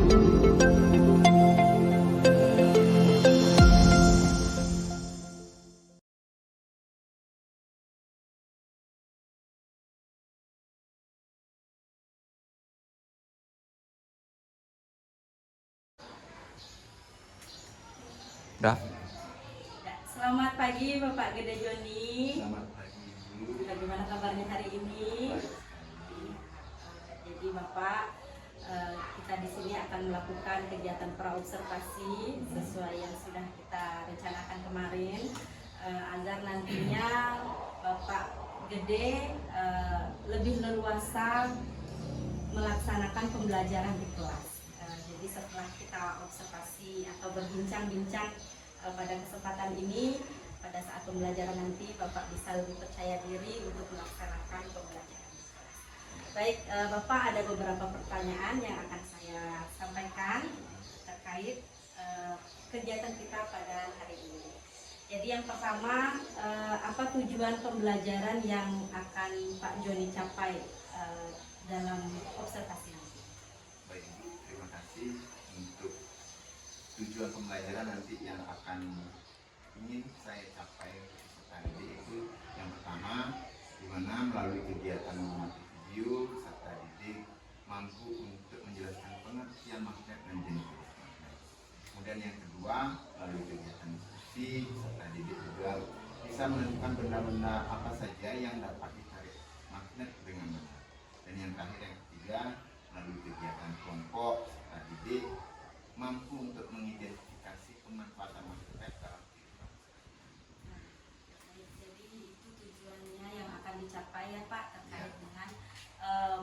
Dah. Selamat pagi Bapak Gede Joni. Selamat pagi Ibu. Bagaimana kabarnya hari ini? Baik. Jadi Bapak, kita di sini akan melakukan kegiatan praobservasi sesuai yang sudah kita rencanakan kemarin, agar nantinya Bapak Gede lebih leluasa melaksanakan pembelajaran di kelas. Jadi setelah kita observasi atau berbincang-bincang pada kesempatan ini, pada saat pembelajaran nanti Bapak bisa lebih percaya diri untuk melaksanakan pembelajaran di kelas. Baik, Bapak, ada beberapa pertanyaan yang akan saya sampaikan terkait kegiatan kita pada hari ini. Jadi yang pertama, apa tujuan pembelajaran yang akan Pak Joni capai dalam observasi nanti? Baik Ibu, terima kasih untuk tujuan pembelajaran nanti yang akan ingin saya capai peserta didik itu yang pertama, di mana melalui kegiatan mengamati video peserta didik mampu untuk menjelaskan pengertian magnet dan jenis magnet. Kemudian yang kedua, melalui kegiatan diskusi peserta didik juga bisa menentukan benda-benda apa saja yang dapat ditarik magnet dengan benar. Dan yang terakhir, yang ketiga, melalui kegiatan kelompok peserta didik mampu untuk mengidentifikasi pemanfaatan magnet dalam kehidupan. Jadi itu tujuannya yang akan dicapai ya Pak, terkait Ya. dengan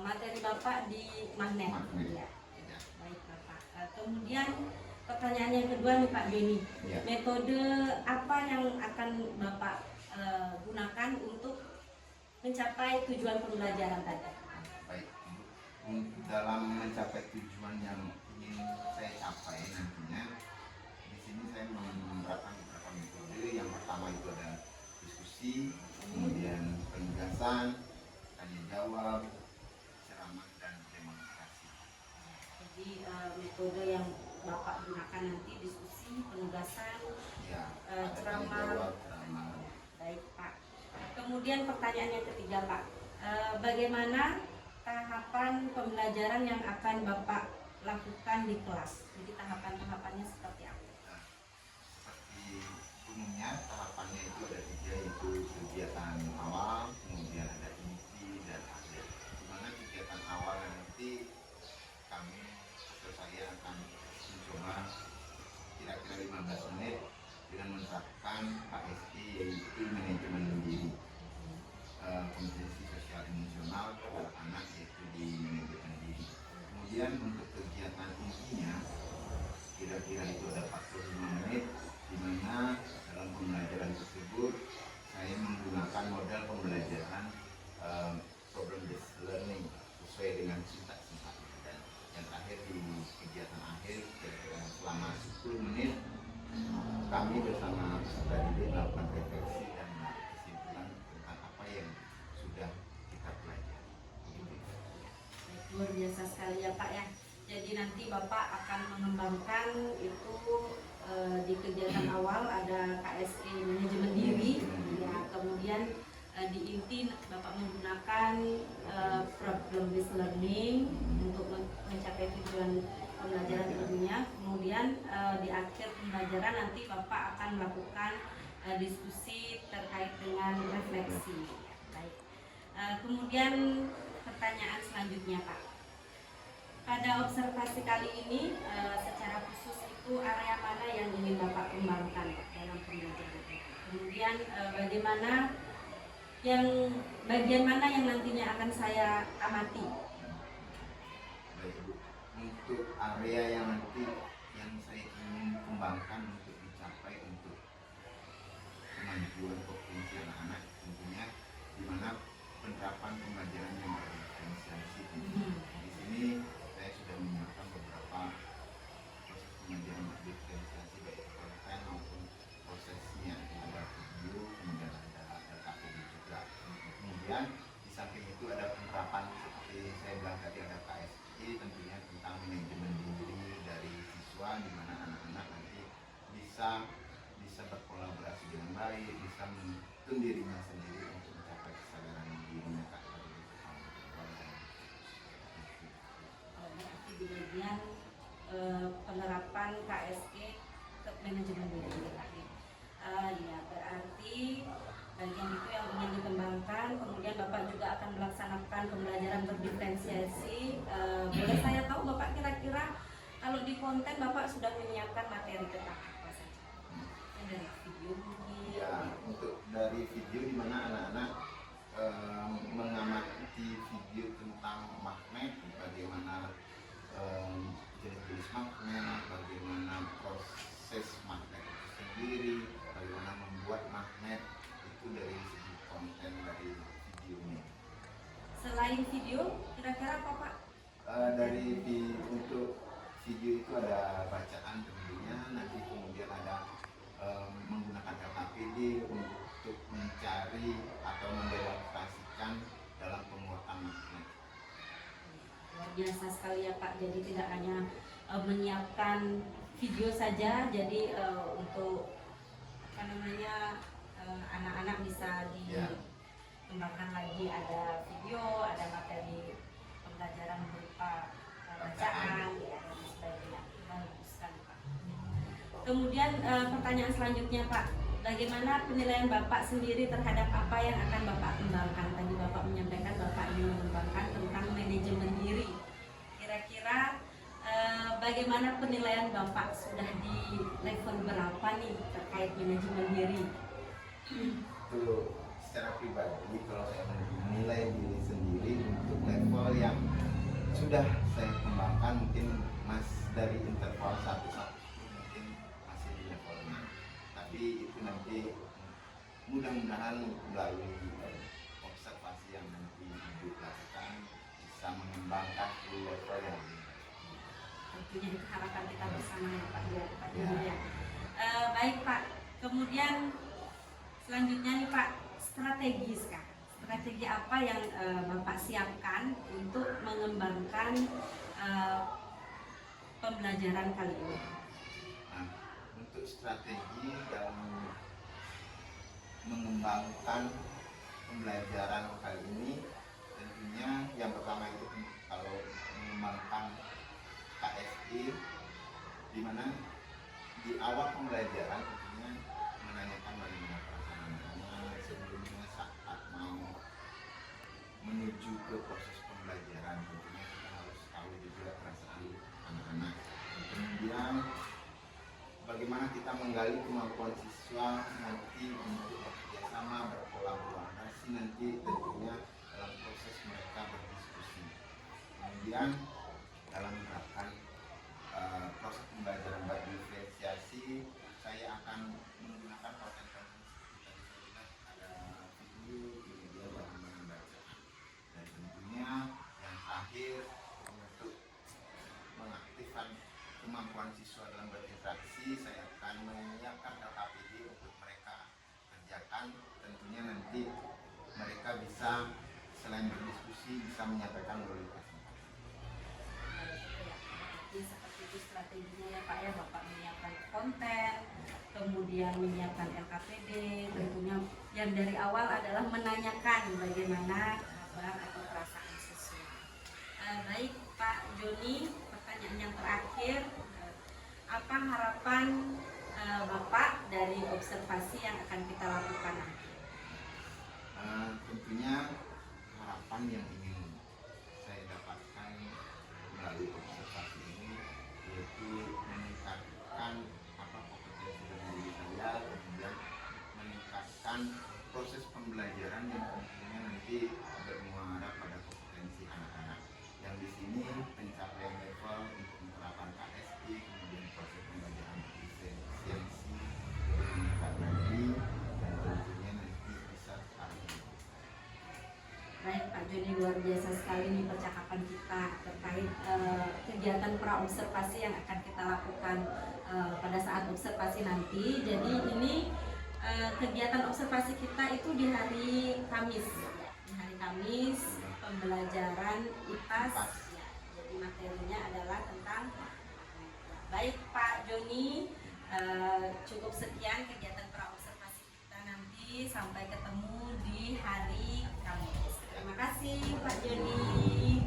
materi Bapak di magnet. Magnet. Ya. Ya. Baik Bapak. Kemudian pertanyaan yang kedua nih Pak Joni, Ya. metode apa yang akan Bapak gunakan untuk mencapai tujuan pembelajaran tadi? Baik, dalam mencapai tujuan yang ingin saya capai nantinya, di sini saya menerapkan beberapa metode. Yang pertama itu ada diskusi, kemudian penugasan, tanya jawab, ceramah, dan demonstrasi. Jadi metode yang Bapak gunakan nanti diskusi, penugasan, Ya, ada tanya ceramah. jawab, ceramah. Baik Pak. Kemudian pertanyaan yang ketiga Pak, bagaimana tahapan pembelajaran yang akan Bapak lakukan di kelas? Jadi tahapan-tahapannya seperti apa? Nah, seperti umumnya tahapannya itu ada tiga, yaitu kegiatan awal, kemudian ada inti, dan akhir. Di mana kegiatan awal nanti kami atau saya akan mencoba kira-kira 15 menit dengan menerapkan KSE, yaitu manajemen diri, kompetensi sosial emosional pada anak, yaitu di manajemen diri. Kemudian untuk kegiatan intinya kira-kira itu ada 45 menit, di mana dalam pembelajaran tersebut saya menggunakan model pembelajaran problem based learning sesuai dengan sintak-sintak. Dan yang terakhir di kegiatan akhir kira-kira selama 10 menit kami bersama peserta didik melakukan refleksi dan menarik kesimpulan tentang apa yang sudah kita pelajari. Luar biasa sekali ya Pak ya. Jadi nanti Bapak akan mengembangkan itu di kegiatan awal ada KSE manajemen diri, ya, kemudian di inti Bapak menggunakan problem based learning untuk mencapai tujuan pembelajaran tentunya. Kemudian di akhir pembelajaran nanti Bapak akan melakukan diskusi terkait dengan refleksi. Baik. Kemudian pertanyaan selanjutnya Pak, pada observasi kali ini secara khusus itu area mana yang ingin Bapak kembangkan dalam pembelajaran? Kemudian bagaimana bagian mana yang nantinya akan saya amati? Baik Bu, untuk area yang nanti yang saya ingin kembangkan untuk dicapai untuk kemajuan potensi anak-anak tentunya, di mana penerapan pembelajaran yang berdiferensiasi. Di sini saya sudah menyiapkan beberapa proses pembelajaran berdiferensiasi, baik konten maupun prosesnya. Ada video, kemudian ada LKPD juga. Kemudian di samping itu ada penerapan seperti saya bilang tadi, ada KSI tentunya tentang manajemen diri, terbuka di mana anak-anak nanti bisa berkolaborasi dengan baik, bisa menuntun dirinya sendiri untuk mencapai kesadaran dirinya Kak. Berarti di bagian penerapan KSE ke manajemen diri Pak. Ya, berarti bagian itu yang ingin dikembangkan. Kemudian Bapak juga akan melaksanakan pembelajaran berdiferensiasi. Boleh saya tahu Bapak kira-kira kalau di konten Bapak sudah menyiapkan materi tentang apa saja? Dari video mungkin? Ya, untuk dari video di mana anak-anak mengamati video tentang magnet, bagaimana jenis-jenis magnet, bagaimana proses magnet itu sendiri, bagaimana membuat magnet, itu dari segi konten dari videonya. Selain video, kira-kira apa Pak? Untuk video itu ada bacaan tentunya, nanti kemudian ada menggunakan LKPD untuk mencari atau mendemonstrasikan dalam pembuatan magnet. Luar biasa sekali ya Pak, jadi tidak hanya menyiapkan video saja, jadi untuk anak-anak bisa dikembangkan lagi, ada video, ada materi pembelajaran berupa bacaan dan sebagainya. Bagus sekali Pak. Kemudian pertanyaan selanjutnya Pak, bagaimana penilaian Bapak sendiri terhadap apa yang akan Bapak kembangkan? Tadi Bapak menyampaikan Bapak ingin mengembangkan tentang manajemen diri. Kira-kira bagaimana penilaian Bapak sudah di level berapa nih terkait manajemen diri? Itu secara pribadi kalau saya menilai diri sendiri untuk level yang sudah saya kembangkan, mungkin dari interval 1 sampai 10 mungkin masih di level 6. Tapi itu nanti mudah-mudahan melalui observasi yang nanti Ibu lakukan bisa mengembangkan di level yang Tentunya itu harapan kita bersama ya Pak ya. Baik Pak, kemudian selanjutnya nih Pak, strategi apa yang Bapak siapkan untuk mengembangkan pembelajaran kali ini? Nah, untuk strategi dalam mengembangkan pembelajaran kali ini, tentunya yang pertama itu kalau mengembangkan KSI, di mana di awal pembelajaran tentunya menanyakan bagaimana perasaan anak sebelumnya saat mau menuju ke proses pembelajaran. Tentunya kita harus tahu juga perasaan anak-anak. Kemudian bagaimana kita menggali kemampuan siswa nanti untuk bekerjasama, berkolaborasi nanti tentunya dalam proses mereka berdiskusi. Kemudian dalam menerapkan proses pembelajaran berdiferensiasi, saya akan menggunakan konten-konten seperti tadi saya bilang, ada video, kemudian bahan bacaan, dan tentunya yang terakhir untuk mengaktifkan kemampuan siswa dalam berinteraksi, saya akan menyiapkan LKPD untuk mereka kerjakan. Tentunya nanti mereka bisa selain berdiskusi bisa menyampaikan melalui presentasi. Seperti itu strateginya ya Pak ya, Bapak menyiapkan konten, kemudian menyiapkan LKPD, tentunya yang dari awal adalah menanyakan bagaimana kabar atau perasaan siswa. Baik Pak Joni, pertanyaan yang terakhir, apa harapan Bapak dari observasi yang akan kita lakukan nanti? Tentunya harapan yang ingin saya dapatkan melalui observasi ini yaitu meningkatkan kompetensi dalam diri saya, kemudian meningkatkan proses pembelajaran yang tentunya nanti bermuara pada kompetensi anak-anak yang di sini pencapaian level untuk penerapan KSI, kemudian proses pembelajaran efisiensi meningkat lagi dan tentunya nanti bisa arti. Baik Pak Joni, luar biasa sekali nih percakapan kita terkait kegiatan praobservasi yang akan kita lakukan pada saat observasi nanti. Jadi ini kegiatan observasi kita itu di hari Kamis ya. Di hari Kamis pembelajaran IPAS ya. Jadi materinya adalah tentang baik Pak Cukup sekian kegiatan praobservasi kita nanti, sampai ketemu di hari Kamis. Terima kasih Pak Joni.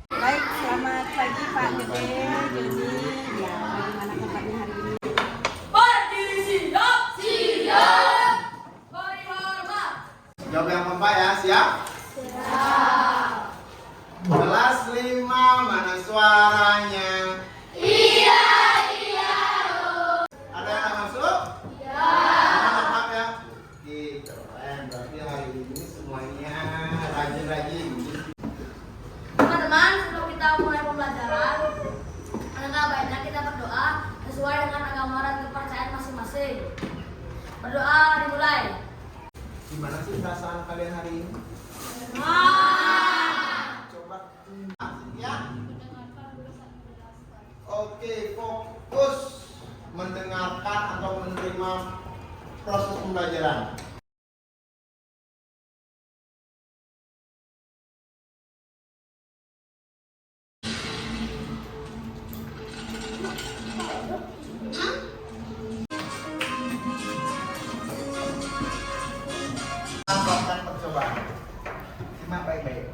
Baik, selamat pagi Pak Gede, Joni. Ya, bagaimana kabarnya hari ini? Berdiri siap, siap. Beri hormat. Jawab yang kompak ya, siap? Siap. Kelas 5, mana suaranya? Iya, iya. Ada yang nggak masuk? Ya. Kompak ya? Oke, keren. Berarti hari ini semuanya rajin-rajin. Teman-teman, sebelum kita mulai pembelajaran, alangkah baiknya kita berdoa sesuai dengan agama dan kepercayaan masing-masing. Berdoa dimulai. Gimana sih perasaan kalian hari ini? Coba asik ya. Oke, fokus mendengarkan atau menerima proses pembelajaran. Lakukan percobaan. Simak baik-baik.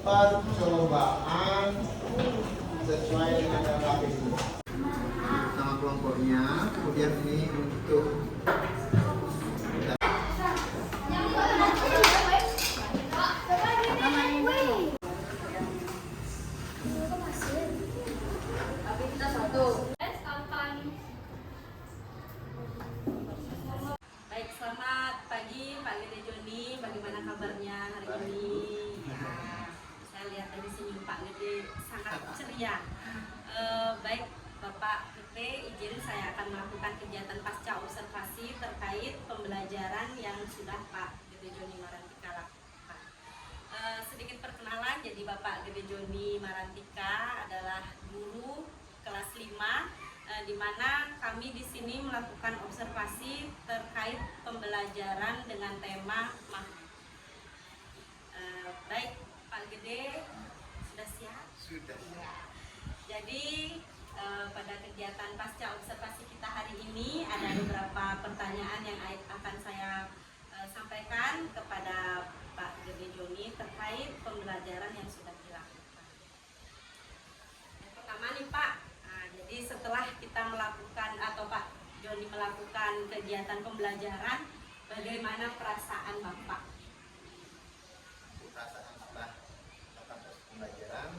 Percobaan sesuai dengan dalam ini. Nama kelompoknya, kemudian ini untuk Tapi kita satu. Baik, selamat pagi Pak Gede Joni. Bagaimana kabarnya hari ini? Ya, saya lihat dari senyum Pak Gede sangat ceria. Baik, Bapak Gede, izin saya akan melakukan kegiatan pasca observasi terkait pembelajaran yang sudah Pak Gede Joni Marantika lakukan. Sedikit perkenalan, jadi Bapak Gede Joni Marantika adalah guru kelas 5, di mana kami di sini melakukan observasi terkait pembelajaran dengan tema magnet. Baik, Pak Gede sudah siap? sudah. Jadi pada kegiatan pasca observasi kita hari ini ada beberapa pertanyaan yang akan saya sampaikan kepada Pak Gede Joni terkait pembelajaran yang sudah dilakukan. Yang pertama nih Pak, jadi setelah kita melakukan atau Pak Joni melakukan kegiatan pembelajaran, bagaimana perasaan Bapak? Perasaan setelah melakukan proses pembelajaran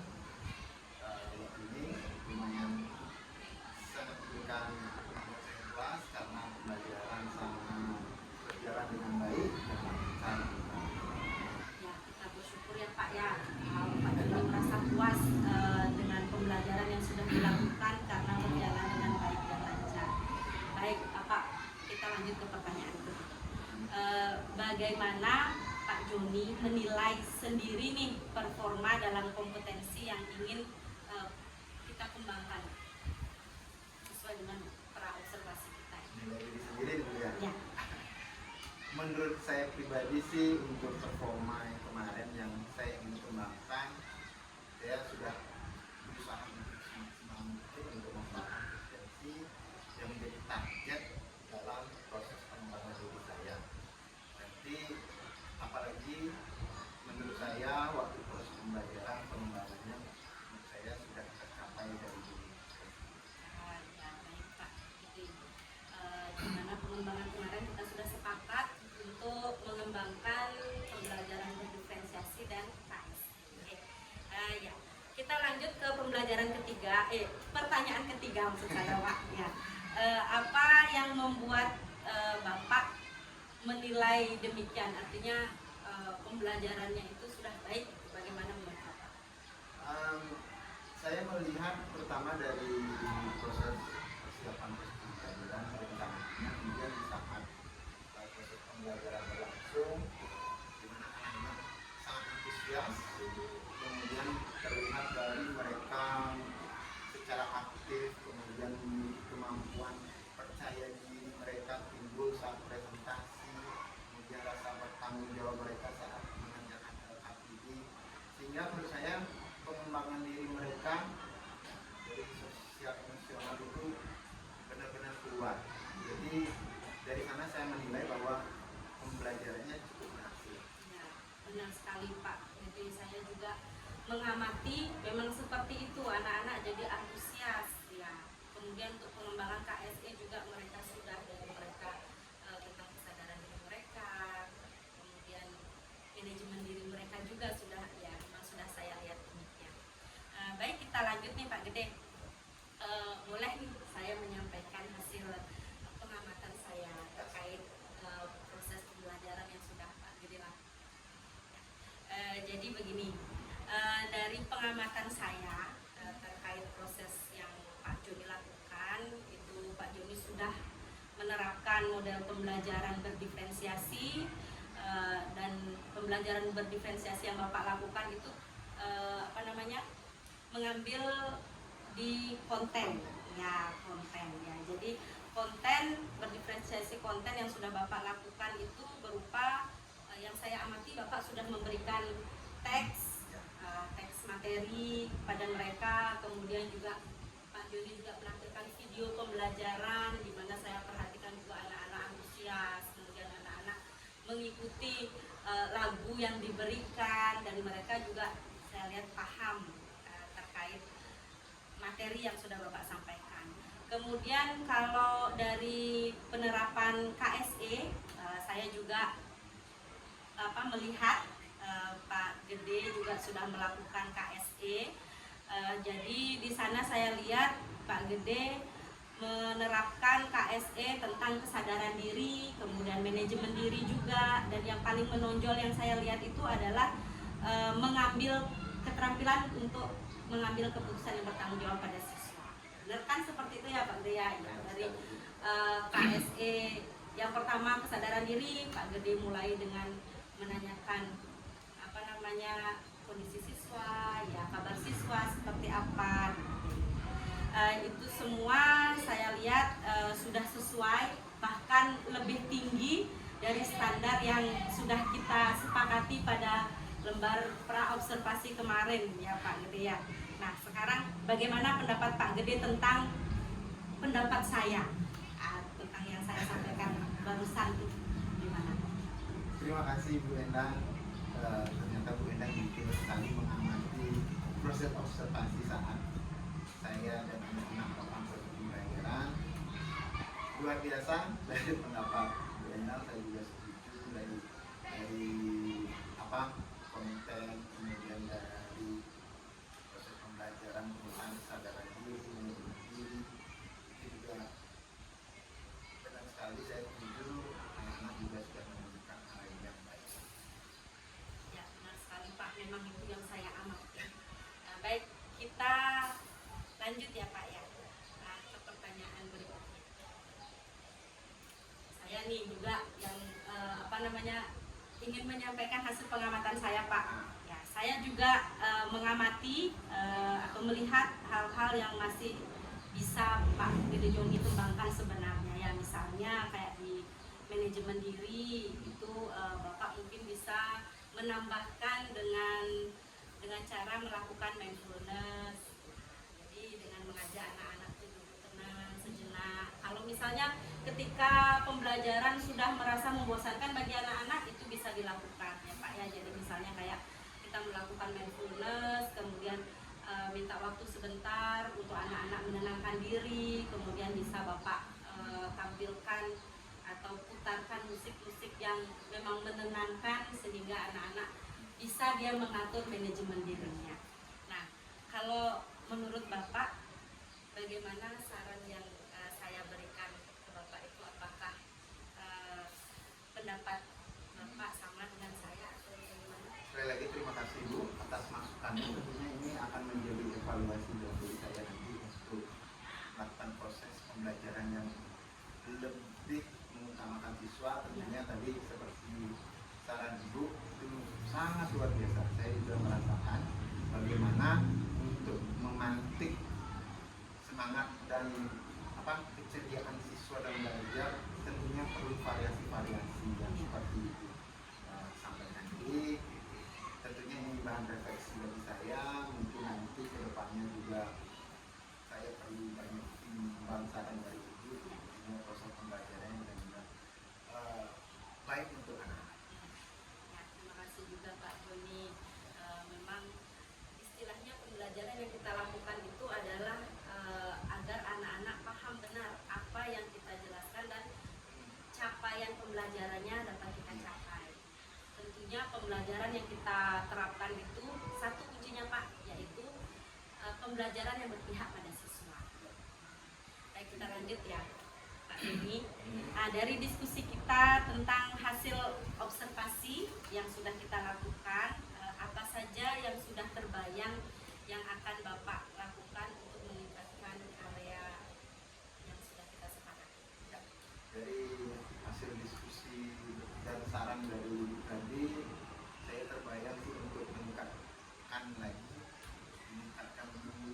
ini lumayan sangat memberikan puas karena pembelajaran sangat berjalan dengan baik dan lancar. Ya, kita bersyukur ya Pak ya, Pak Joni merasa puas dengan pembelajaran yang sudah dilakukan karena berjalan dengan baik dan lancar. Baik, Pak, kita lanjut ke pertanyaan kedua. Bagaimana Pak Joni menilai sendiri nih performa dalam kompetensi yang ingin kita kembangkan sesuai dengan praobservasi kita? Nilai diri sendiri dulu ya. Ya. Menurut saya pribadi sih untuk performa yang kemarin yang saya ingin kembangkan, saya sudah berusaha untuk semaksimal mungkin untuk mengembangkan kompetensi yang menjadi target dalam proses pengembangan diri saya. Nanti apalagi menurut saya waktu proses pembelajaran pengembangannya menurut saya sudah tercapai dari diri saya. Ya, baik Pak. Jadi, di mana pengembangan kemarin kita sudah sepakat untuk mengembangkan pembelajaran berdiferensiasi dan KS. Oke. Ya, kita lanjut ke pembelajaran ketiga. Pertanyaan ketiga maksud saya Pak. Ya. Apa yang membuat Bapak menilai demikian? Artinya pembelajarannya itu sudah baik. Bagaimana menurut Bapak? Saya melihat pertama dari proses persiapan proses pembelajaran rencananya, kemudian di saat proses pembelajaran berlangsung, di mana anak-anak sangat antusias, kemudian terlihat dari mereka secara aktif, kemudian memiliki kemampuan percaya diri mereka timbul saat presentasi, kemudian rasa bertanggung jawab mereka saat mengerjakan LKPD, sehingga menurut saya pengembangan diri mereka siswa. Jadi dari sana saya menilai bahwa pembelajarannya cukup berhasil. Ya, benar sekali Pak. Jadi saya juga mengamati memang seperti itu, anak-anak jadi antusias ya. Kemudian untuk pengembangan KSE juga mereka sudah dari mereka tentang kesadaran diri mereka, kemudian manajemen diri mereka juga sudah ya memang sudah saya lihat demikian. Baik, kita lanjut nih Pak Gede. Boleh nih saya menyampaikan hasil pengamatan saya terkait proses pembelajaran yang sudah Pak Gede lakukan. Jadi begini, dari pengamatan saya terkait proses yang Pak Joni lakukan, itu Pak Joni sudah menerapkan model pembelajaran berdiferensiasi, dan pembelajaran berdiferensiasi yang Bapak lakukan itu mengambil di konten ya. Jadi konten berdiferensiasi konten yang sudah Bapak lakukan itu berupa yang saya amati Bapak sudah memberikan teks materi pada mereka, kemudian juga Pak Joni juga menampilkan video pembelajaran di mana saya perhatikan juga anak-anak antusias, kemudian anak-anak mengikuti lagu yang diberikan dan mereka juga saya lihat paham terkait materi yang sudah Bapak sampaikan. Kemudian kalau dari penerapan KSE, saya juga melihat Pak Gede juga sudah melakukan KSE. Jadi di sana saya lihat Pak Gede menerapkan KSE tentang kesadaran diri, kemudian manajemen diri juga, dan yang paling menonjol yang saya lihat itu adalah mengambil keterampilan untuk mengambil keputusan yang bertanggung jawab pada siswa. Benar kan seperti itu ya Pak Gede ya? Dari KSE yang pertama kesadaran diri, Pak Gede mulai dengan menanyakan kondisi siswa, ya kabar siswa seperti apa. Itu semua saya lihat sudah sesuai, bahkan lebih tinggi dari standar yang sudah kita sepakati pada lembar pra-observasi kemarin ya Pak Gede ya. Nah sekarang bagaimana pendapat Pak Gede tentang pendapat saya tentang yang saya sampaikan barusan itu gimana? Terima kasih Bu Endang. Ternyata Bu Endang detail sekali mengamati proses observasi saat saya dan anak-anak melakukan proses pembelajaran. Luar biasa dari pendapat Bu Endang, saya juga setuju dari konten, kemudian dari proses pembelajaran tentang kesadaran diri, manajemen diri, itu juga benar sekali. Saya setuju, anak-anak juga sudah menunjukkan hal yang baik. Ya benar sekali Pak, memang itu yang saya amati. Nah, baik, kita lanjut ya Pak ya. Nah, ke pertanyaan berikutnya. Saya nih juga yang ingin menyampaikan hasil pengamatan saya Pak. Ya, saya juga mengamati atau melihat hal-hal yang masih bisa Pak Gede Joni kembangkan sebenarnya ya. Misalnya kayak di manajemen diri itu Bapak mungkin bisa menambahkan dengan cara melakukan mindfulness. Jadi dengan mengajak anak-anak itu duduk tenang sejenak. Kalau misalnya ketika pembelajaran sudah merasa membosankan bagi anak-anak, itu bisa dilakukan ya Pak ya. Jadi misalnya kayak kita melakukan mindfulness, kemudian minta waktu sebentar untuk anak-anak menenangkan diri, kemudian bisa Bapak tampilkan atau putarkan musik-musik yang memang menenangkan sehingga anak-anak bisa dia mengatur manajemen dirinya. Nah, kalau menurut Bapak, bagaimana saran yang saya berikan ke Bapak itu? Apakah pendapat Bapak sama dengan saya atau bagaimana? Sekali lagi terima kasih Bu atas masukannya. Tentunya ini akan menjadi evaluasi dari saya nanti untuk melakukan proses pembelajaran yang lebih mengutamakan siswa. Tentunya tadi seperti saran Ibu itu sangat luar biasa. Saya juga merasakan bagaimana untuk memantik semangat dan keceriaan siswa dalam belajar. Tentunya perlu variasi-variasi yang seperti itu sampai nanti. Tentunya ini bahan refleksi bagi saya. Mungkin nanti ke depannya juga saya perlu banyak saran dari Ibu pembelajaran yang berpihak pada siswa. Baik, kita lanjut ya Pak Denny. Nah, dari diskusi kita tentang hasil observasi yang sudah kita lakukan, apa saja yang sudah terbayang yang akan Bapak lakukan untuk meningkatkan area yang sudah kita sepakati? Ya, dari hasil diskusi dan saran dari Ibu tadi, saya terbayang sih untuk meningkatkan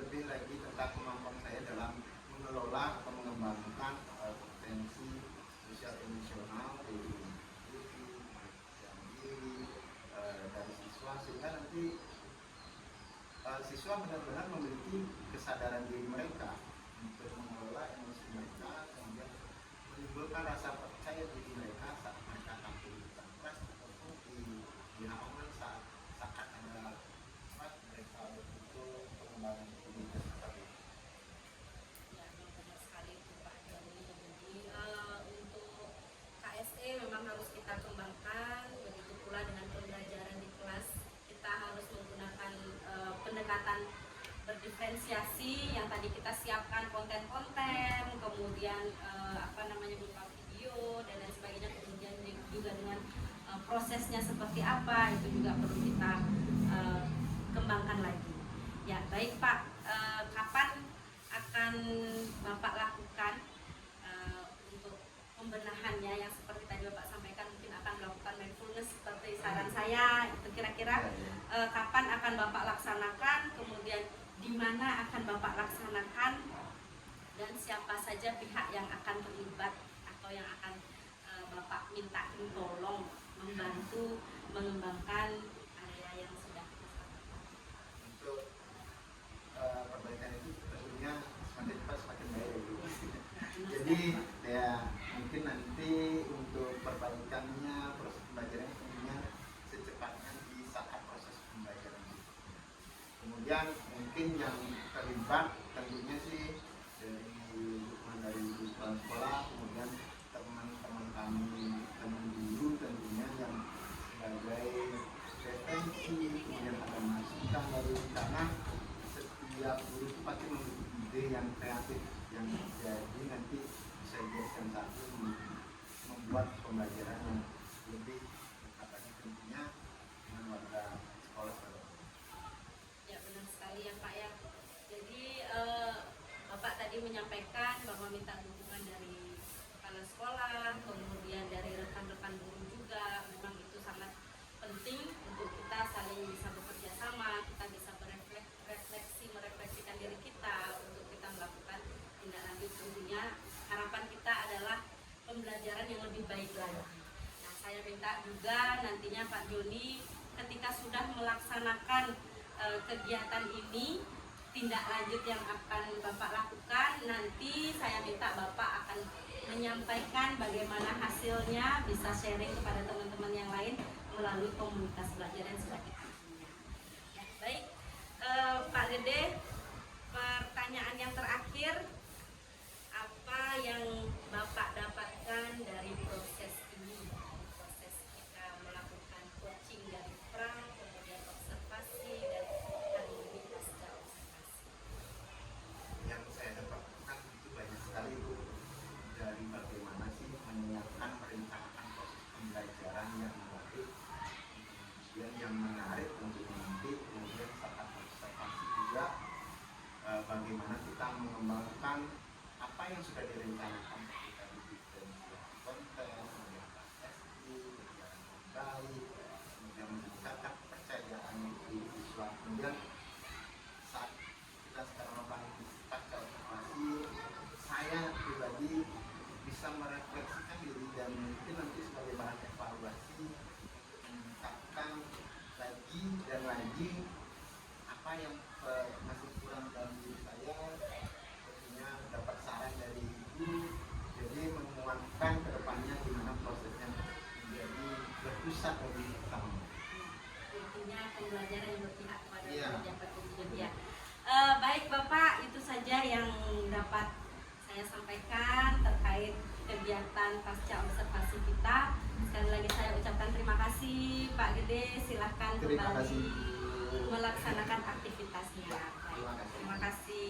lebih lagi tentang kemampuan saya dalam mengelola atau mengembangkan potensi sosial emosional dari dari siswa, sehingga nanti siswa benar-benar memiliki kesadaran diri mereka untuk mengelola emosi mereka, kemudian menimbulkan rasa percaya diri mereka saat mereka tampil di kelas ataupun di halaman saat ada mereka betul pengembangan komunitas tadi. Ya, benar sekali itu Pak Joni. Jadi untuk KSE memang harus kita kembangkan, begitu pula dengan pembelajaran di kelas. Kita harus menggunakan pendekatan berdiferensiasi yang tadi kita siapkan konten-konten, kemudian berupa video dan lain sebagainya, kemudian juga dengan prosesnya seperti apa itu juga perlu kita kembangkan lagi. Ya, baik Pak, kapan akan Bapak lakukan untuk pembenahannya yang seperti tadi Bapak sampaikan, mungkin akan melakukan mindfulness seperti saran saya, itu kira-kira kapan akan Bapak laksanakan, kemudian di mana akan Bapak laksanakan, dan siapa saja pihak yang akan terlibat atau yang akan Bapak minta tolong membantu mengembangkan area yang sudah disepakati. Untuk perbaikan itu tentunya semakin cepat semakin baik. Jadi ya mungkin nanti untuk perbaikannya, proses pembelajarannya tentunya secepatnya di saat proses pembelajaran. Kemudian mungkin yang terlibat tentunya sih dari kepala sekolah, kemudian teman-teman kami, teman guru tentunya yang sebagai referensi, kemudian ada masukan dari, karena setiap guru itu pasti memiliki ide yang kreatif yang jadi nanti bisa dijadikan satu membuat pembelajaran yang lebih dekat lagi tentunya dengan warga sekolah. Ya, benar sekali ya Pak ya. Jadi Bapak tadi menyampaikan bahwa minta dukungan dari kepala sekolah, kemudian dari rekan-rekan guru juga. Memang itu sangat penting untuk kita saling bisa bekerja sama, kita bisa merefleksikan diri kita untuk kita melakukan tindak lanjut. Tentunya harapan kita adalah pembelajaran yang lebih baik lagi. Nah, saya minta juga nantinya Pak Joni ketika sudah melaksanakan kegiatan ini, tindak lanjut yang akan Bapak lakukan, nanti saya minta Bapak akan menyampaikan bagaimana hasilnya, bisa sharing kepada teman-teman yang lain melalui komunitas belajar yang sudah kita punya. Ya, baik, Pak Gede, pertanyaan yang terakhir, apa yang Bapak dapatkan dari proses ini, proses kita melakukan coaching dari pra, kemudian observasi dan ini pasca observasi? Yang saya dapatkan itu banyak sekali Bu, dari bagaimana sih menyiapkan merencanakan proses pembelajaran yang baik, kemudian yang menarik untuk nanti, kemudian saat observasi juga bagaimana kita mengembangkan apa yang sudah direncanakan ketika dibikin konten, kemudian SD berjalan dengan baik, kemudian meningkatkan kepercayaan di siswa. Kemudian saat kita sekarang melakukan pasca observasi, saya pribadi bisa merefleksikan diri dan mungkin nanti sebagai bahan evaluasi untuk meningkatkan lagi dan lagi apa yang masih kurang dalam diri saya. Tentunya dapat saran dari ibu, jadi menguatkan ke depannya gimana prosesnya menjadi berpusat lebih utama. Intinya pembelajaran yang berpihak kepada pejabat publik ya. Baik Bapak, itu saja yang dapat saya sampaikan terkait kegiatan pasca observasi kita. Sekali lagi saya ucapkan terima kasih Pak Gede, silahkan Terima kembali. kasih. melaksanakan aktivitasnya. Terima kasih.